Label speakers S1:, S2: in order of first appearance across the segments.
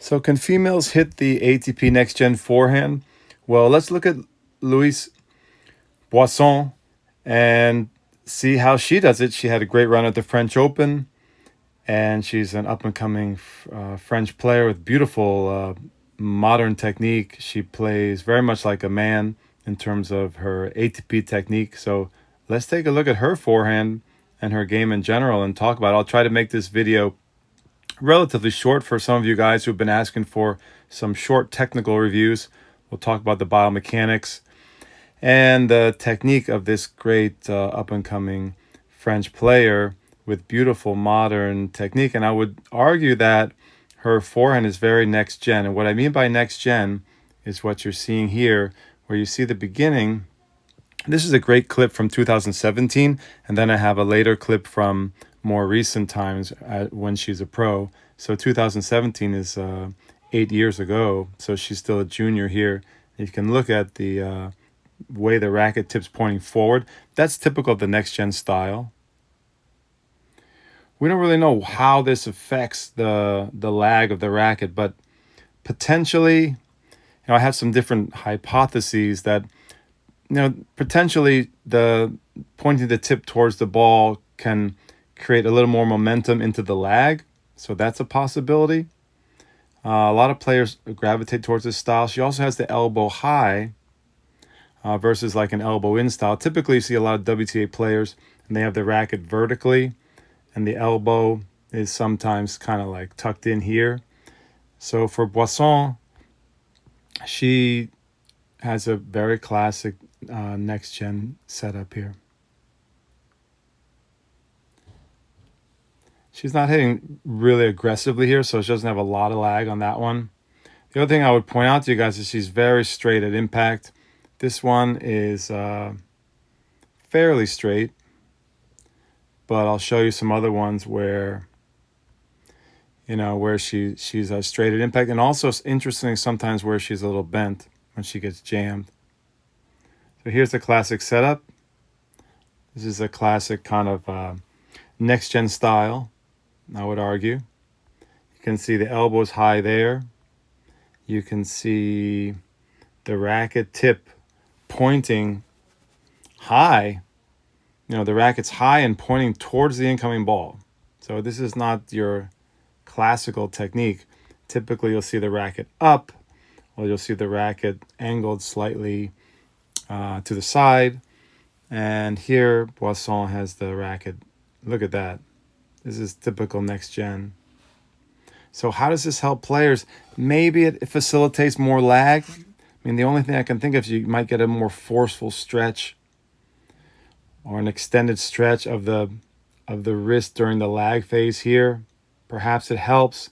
S1: So can females hit the ATP NextGen Forehand? Well, let's look at Loïs Boisson and see how she does it. She had a great run at the French Open, and she's an up-and-coming French player with beautiful modern technique. She plays very much like a man in terms of her ATP technique. So let's take a look at her forehand and her game in general and talk about it. I'll try to make this video relatively short for some of you guys who've been asking for some short technical reviews. We'll talk about the biomechanics and the technique of this great up-and-coming French player with beautiful modern technique. And I would argue that her forehand is very next gen. And what I mean by next gen is what you're seeing here, where you see the beginning. This is a great clip from 2017, and then I have a later clip from more recent times when she's a pro. So 2017 is 8 years ago, so she's still a junior here. You can look at the way the racket tips pointing forward. That's typical of the next gen style. We don't really know how this affects the lag of the racket, but potentially, I have some different hypotheses that, potentially the pointing the tip towards the ball can create a little more momentum into the lag. So that's a possibility. A lot of players gravitate towards this style. She also has the elbow high versus like an elbow in style. Typically, you see a lot of WTA players, and they have the racket vertically, and the elbow is sometimes kind of like tucked in here. So for Boisson, she has a very classic next-gen setup here. She's not hitting really aggressively here, so she doesn't have a lot of lag on that one. The other thing I would point out to you guys is she's very straight at impact. This one is fairly straight, but I'll show you some other ones where, where she's straight at impact. And also it's interesting sometimes where she's a little bent when she gets jammed. So here's the classic setup. This is a classic kind of next-gen style, I would argue. You can see the elbows high there. You can see the racket tip pointing high. The racket's high and pointing towards the incoming ball. So this is not your classical technique. Typically, you'll see the racket up, or you'll see the racket angled slightly to the side. And here, Boisson has the racket. Look at that. This is typical next gen. So how does this help players? Maybe it facilitates more lag. The only thing I can think of is you might get a more forceful stretch or an extended stretch of the wrist during the lag phase here. Perhaps it helps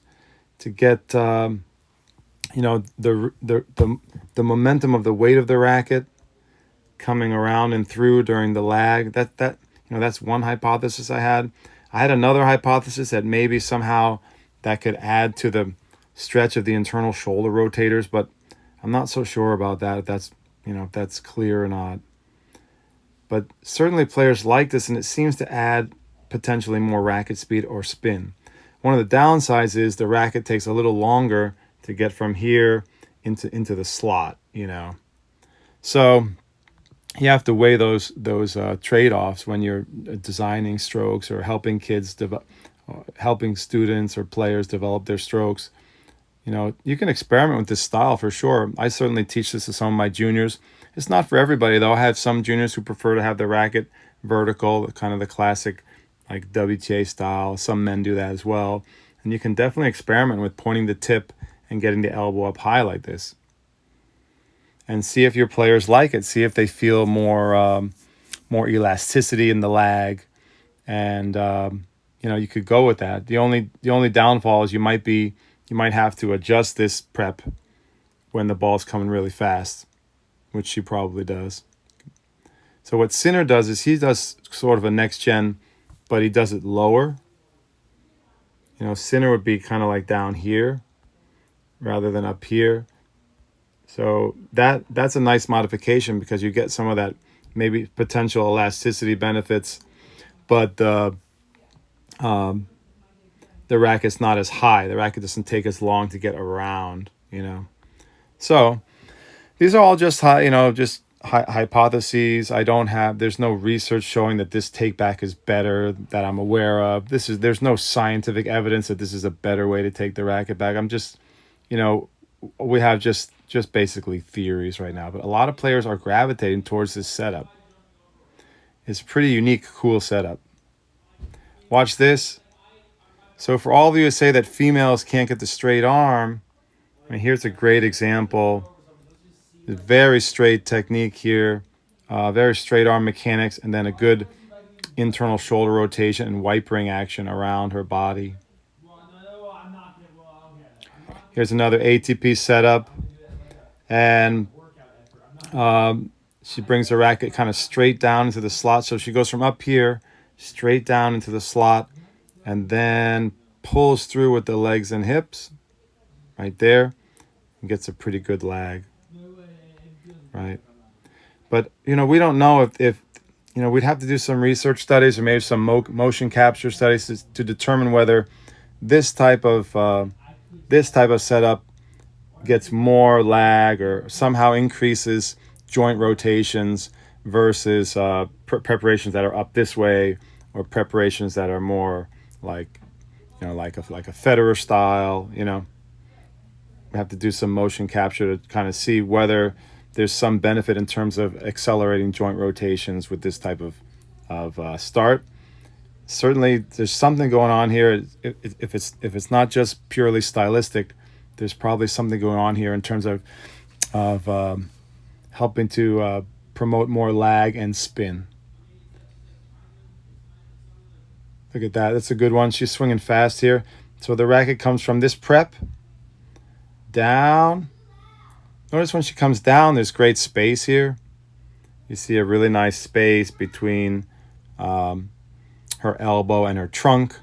S1: to get the momentum of the weight of the racket coming around and through during the lag. That's one hypothesis I had. I had another hypothesis that maybe somehow that could add to the stretch of the internal shoulder rotators, but I'm not so sure about that, if that's clear or not. But certainly players like this, and it seems to add potentially more racket speed or spin. One of the downsides is the racket takes a little longer to get from here into the slot, So you have to weigh those trade-offs when you're designing strokes or helping helping students or players develop their strokes. You can experiment with this style for sure. I certainly teach this to some of my juniors. It's not for everybody, though. I have some juniors who prefer to have the racket vertical, kind of the classic like WTA style. Some men do that as well. And you can definitely experiment with pointing the tip and getting the elbow up high like this. And see if your players like it. See if they feel more elasticity in the lag. And, you could go with that. The only downfall is you might have to adjust this prep when the ball's coming really fast, which she probably does. So what Sinner does is he does sort of a next gen, but he does it lower. Sinner would be kind of like down here rather than up here. So that's a nice modification because you get some of that maybe potential elasticity benefits, but the racket's not as high. The racket doesn't take as long to get around, you know. So these are all just just hypotheses. There's no research showing that this take back is better that I'm aware of. There's no scientific evidence that this is a better way to take the racket back. I'm just, we have just basically theories right now. But a lot of players are gravitating towards this setup. It's a pretty unique, cool setup. Watch this. So for all of you who say that females can't get the straight arm, I mean, here's a great example. A very straight technique here, very straight arm mechanics, and then a good internal shoulder rotation and wipering action around her body. Here's another ATP setup, and she brings the racket kind of straight down into the slot. So she goes from up here straight down into the slot and then pulls through with the legs and hips right there and gets a pretty good lag. Right. But, we don't know if we'd have to do some research studies or maybe some motion capture studies to determine whether this type of setup gets more lag or somehow increases joint rotations versus preparations that are up this way or preparations that are more like a Federer style. We have to do some motion capture to kind of see whether there's some benefit in terms of accelerating joint rotations with this type of start. Certainly, there's something going on here. If it's not just purely stylistic, there's probably something going on here in terms of helping to promote more lag and spin. Look at that. That's a good one. She's swinging fast here. So the racket comes from this prep down. Notice when she comes down, there's great space here. You see a really nice space between her elbow and her trunk,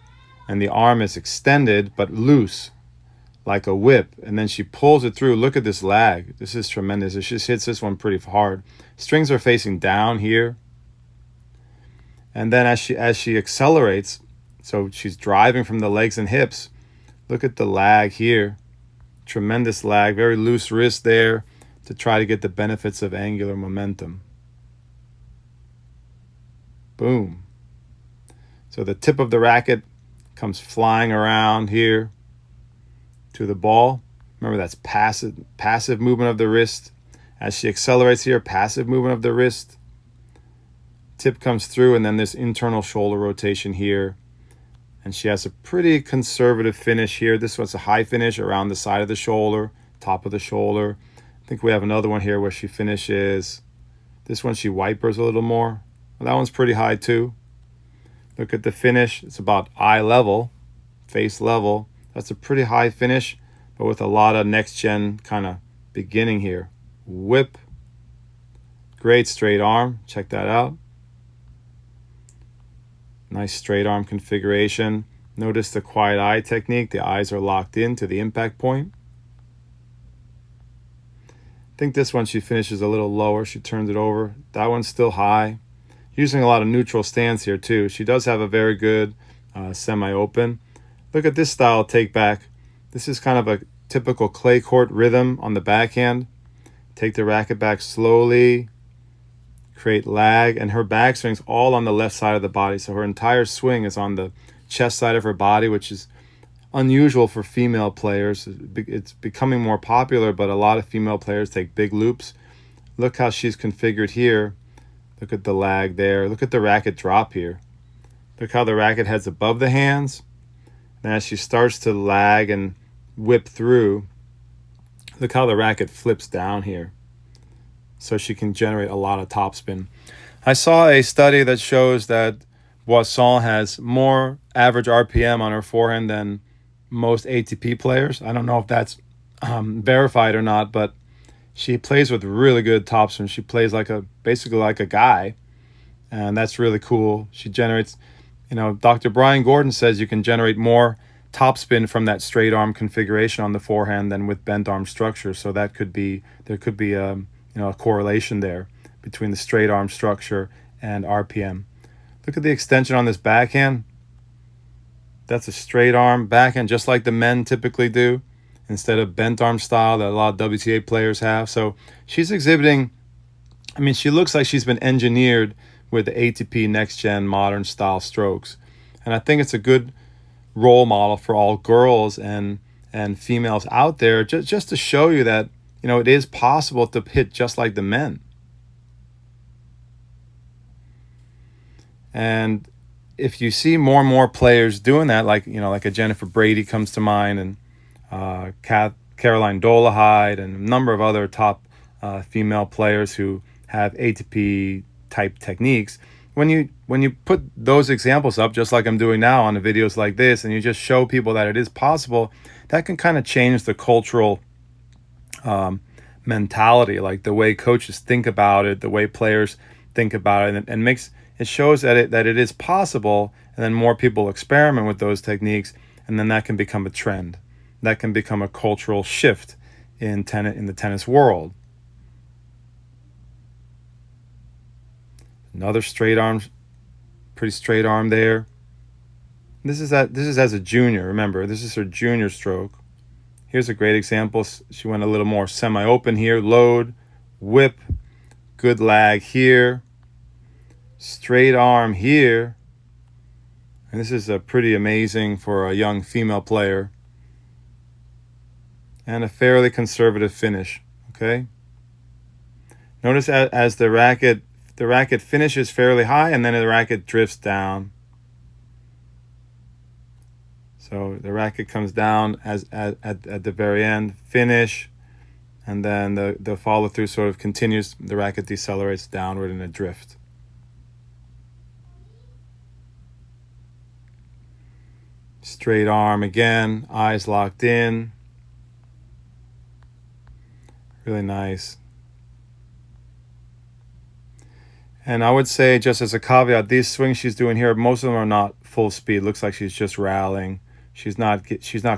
S1: and the arm is extended but loose, like a whip, and then she pulls it through. Look at this lag. This is tremendous. She just hits this one pretty hard. Strings are facing down here, and then as she accelerates, so she's driving from the legs and hips. Look at the lag here. Tremendous lag, very loose wrist there to try to get the benefits of angular momentum. Boom. So the tip of the racket comes flying around here to the ball. Remember, that's passive movement of the wrist. As she accelerates here, passive movement of the wrist. Tip comes through, and then this internal shoulder rotation here. And she has a pretty conservative finish here. This one's a high finish around the side of the shoulder, top of the shoulder. I think we have another one here where she finishes. This one she wipers a little more. Well, that one's pretty high too. Look at the finish. It's about eye level, face level. That's a pretty high finish, but with a lot of next gen kind of beginning here. Whip. Great straight arm. Check that out. Nice straight arm configuration. Notice the quiet eye technique. The eyes are locked into the impact point. I think this one she finishes a little lower. She turns it over. That one's still high. Using a lot of neutral stance here too. She does have a very good semi-open. Look at this style take back. This is kind of a typical clay court rhythm on the backhand. Take the racket back slowly. Create lag, and her backswing's all on the left side of the body. So her entire swing is on the chest side of her body, which is unusual for female players. It's becoming more popular, but a lot of female players take big loops. Look how she's configured here. Look at the lag there. Look at the racket drop here. Look how the racket heads above the hands. And as she starts to lag and whip through, look how the racket flips down here. So she can generate a lot of topspin. I saw a study that shows that Boisson has more average RPM on her forehand than most ATP players. I don't know if that's verified or not, but she plays with really good topspin. She plays basically like a guy, and that's really cool. She generates, Dr. Brian Gordon says you can generate more topspin from that straight arm configuration on the forehand than with bent arm structure. So there could be a correlation there between the straight arm structure and RPM. Look at the extension on this backhand. That's a straight arm backhand, just like the men typically do, instead of bent arm style that a lot of WTA players have. So she's exhibiting, I mean, she looks like she's been engineered with the ATP NextGen modern style strokes. And I think it's a good role model for all girls and females out there, just to show you that, you know, it is possible to hit just like the men. And if you see more and more players doing that, like, you know, like a Jennifer Brady comes to mind, and Caroline Dolehide, and a number of other top female players who have ATP type techniques. When you put those examples up, just like I'm doing now on the videos like this, and you just show people that it is possible, that can kind of change the cultural mentality, like the way coaches think about it, the way players think about it, and makes it shows that it is possible, and then more people experiment with those techniques, and then that can become a trend. That can become a cultural shift in the tennis world. Another straight arm, pretty straight arm there. This is as a junior. Remember, this is her junior stroke. Here's a great example. She went a little more semi-open here. Load, whip, good lag here. Straight arm here. And this is pretty amazing for a young female player. And a fairly conservative finish, okay? Notice as the racket finishes fairly high, and then the racket drifts down. So the racket comes down at the very end, finish, and then the follow through sort of continues. The racket decelerates downward in a drift. Straight arm again, eyes locked in. Really nice. And I would say, just as a caveat, these swings she's doing here, most of them are not full speed. Looks like she's just rallying. She's not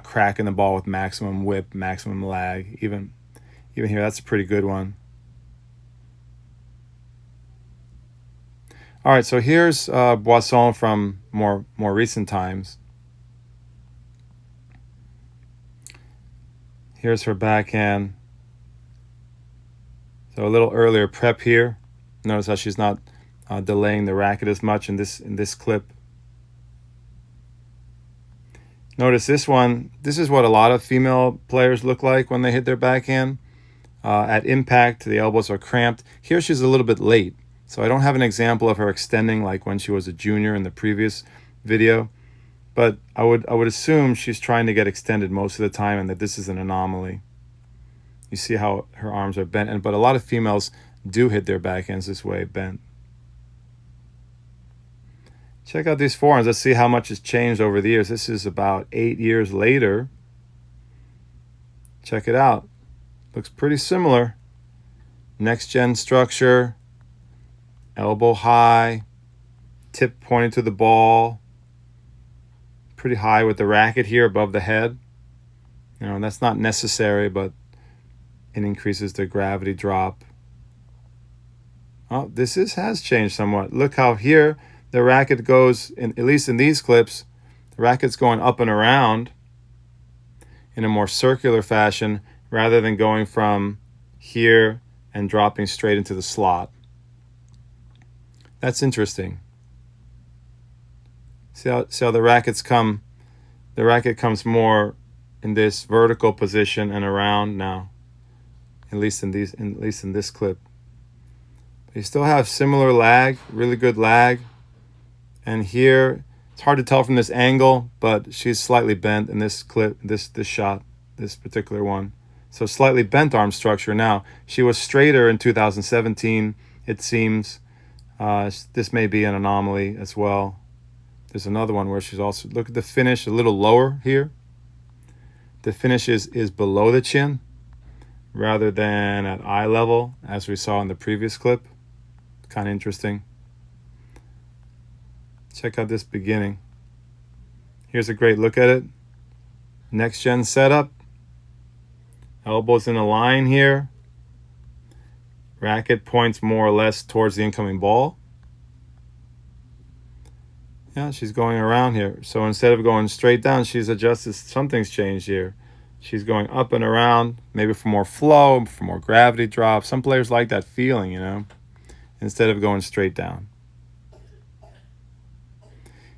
S1: cracking the ball with maximum whip, maximum lag. Even here, that's a pretty good one. All right, so here's Boisson from more recent times. Here's her backhand. So a little earlier prep here. Notice how she's not delaying the racket as much in this clip. Notice this one. This is what a lot of female players look like when they hit their backhand. At impact, the elbows are cramped. Here she's a little bit late. So I don't have an example of her extending like when she was a junior in the previous video. But I would assume she's trying to get extended most of the time, and that this is an anomaly. You see how her arms are bent, but a lot of females do hit their backhands this way, bent. Check out these forehands. Let's see how much has changed over the years. This is about 8 years later. Check it out. Looks pretty similar. NextGen structure, elbow high, tip pointing to the ball. Pretty high with the racket here above the head. You know, that's not necessary, but it increases the gravity drop. Oh, this has changed somewhat. Look how here the racket goes, at least in these clips, the racket's going up and around in a more circular fashion rather than going from here and dropping straight into the slot. That's interesting. See how the rackets come? The racket comes more in this vertical position and around now. At least in this clip. You still have similar lag, really good lag. And here, it's hard to tell from this angle, but she's slightly bent in this clip, this shot, this particular one. So slightly bent arm structure now. She was straighter in 2017, it seems. This may be an anomaly as well. There's another one where she's also, look at the finish, a little lower here. The finish is below the chin rather than at eye level, as we saw in the previous clip. Kind of interesting. Check out this beginning. Here's a great look at it. NextGen setup. Elbows in a line here. Racket points more or less towards the incoming ball. Yeah, she's going around here. So instead of going straight down, she's adjusted. Something's changed here. She's going up and around, maybe for more flow, for more gravity drop. Some players like that feeling, you know, instead of going straight down.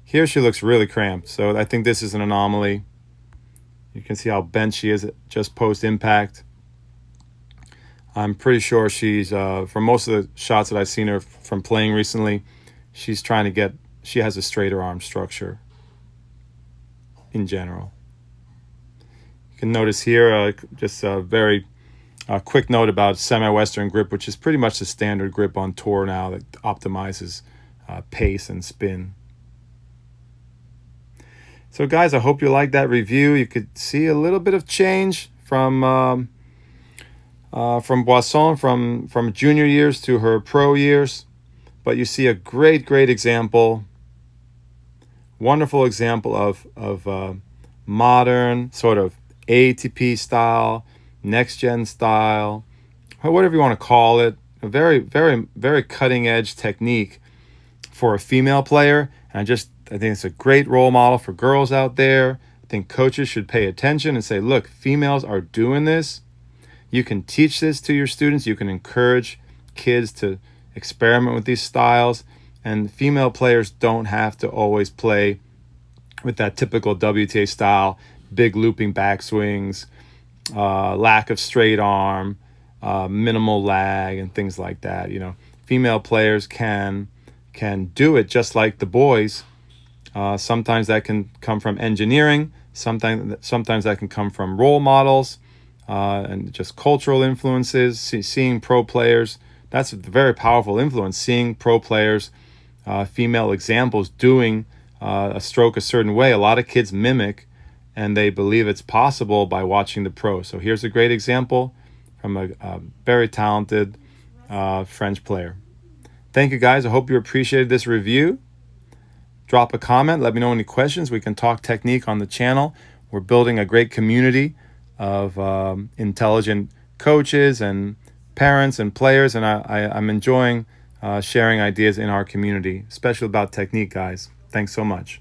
S1: Here she looks really cramped, so I think this is an anomaly. You can see how bent she is just post-impact. I'm pretty sure she's, from most of the shots that I've seen her from playing recently, she's trying to get, she has a straighter arm structure in general. You can notice here just a very quick note about semi-western grip, which is pretty much the standard grip on tour now that optimizes pace and spin. So guys, I hope you liked that review. You could see a little bit of change from Boisson from junior years to her pro years, but you see a great example, wonderful example of modern sort of ATP style, next gen style, or whatever you want to call it. A very cutting edge technique for a female player, and I think it's a great role model for girls out there. I think coaches should pay attention and say, look, females are doing this. You can teach this to your students. You can encourage kids to experiment with these styles. And female players don't have to always play with that typical WTA style, big looping backswings, lack of straight arm, minimal lag, and things like that. You know, female players can do it just like the boys. Sometimes that can come from engineering. Sometimes that can come from role models and just cultural influences. Seeing pro players, that's a very powerful influence. Seeing pro players, female examples doing a stroke a certain way. A lot of kids mimic, and they believe it's possible by watching the pro. So here's a great example from a very talented French player. Thank you guys. I hope you appreciated this review. Drop a comment. Let me know any questions. We can talk technique on the channel. We're building a great community of intelligent coaches and parents and players, and I'm enjoying sharing ideas in our community, especially about technique, guys. Thanks so much.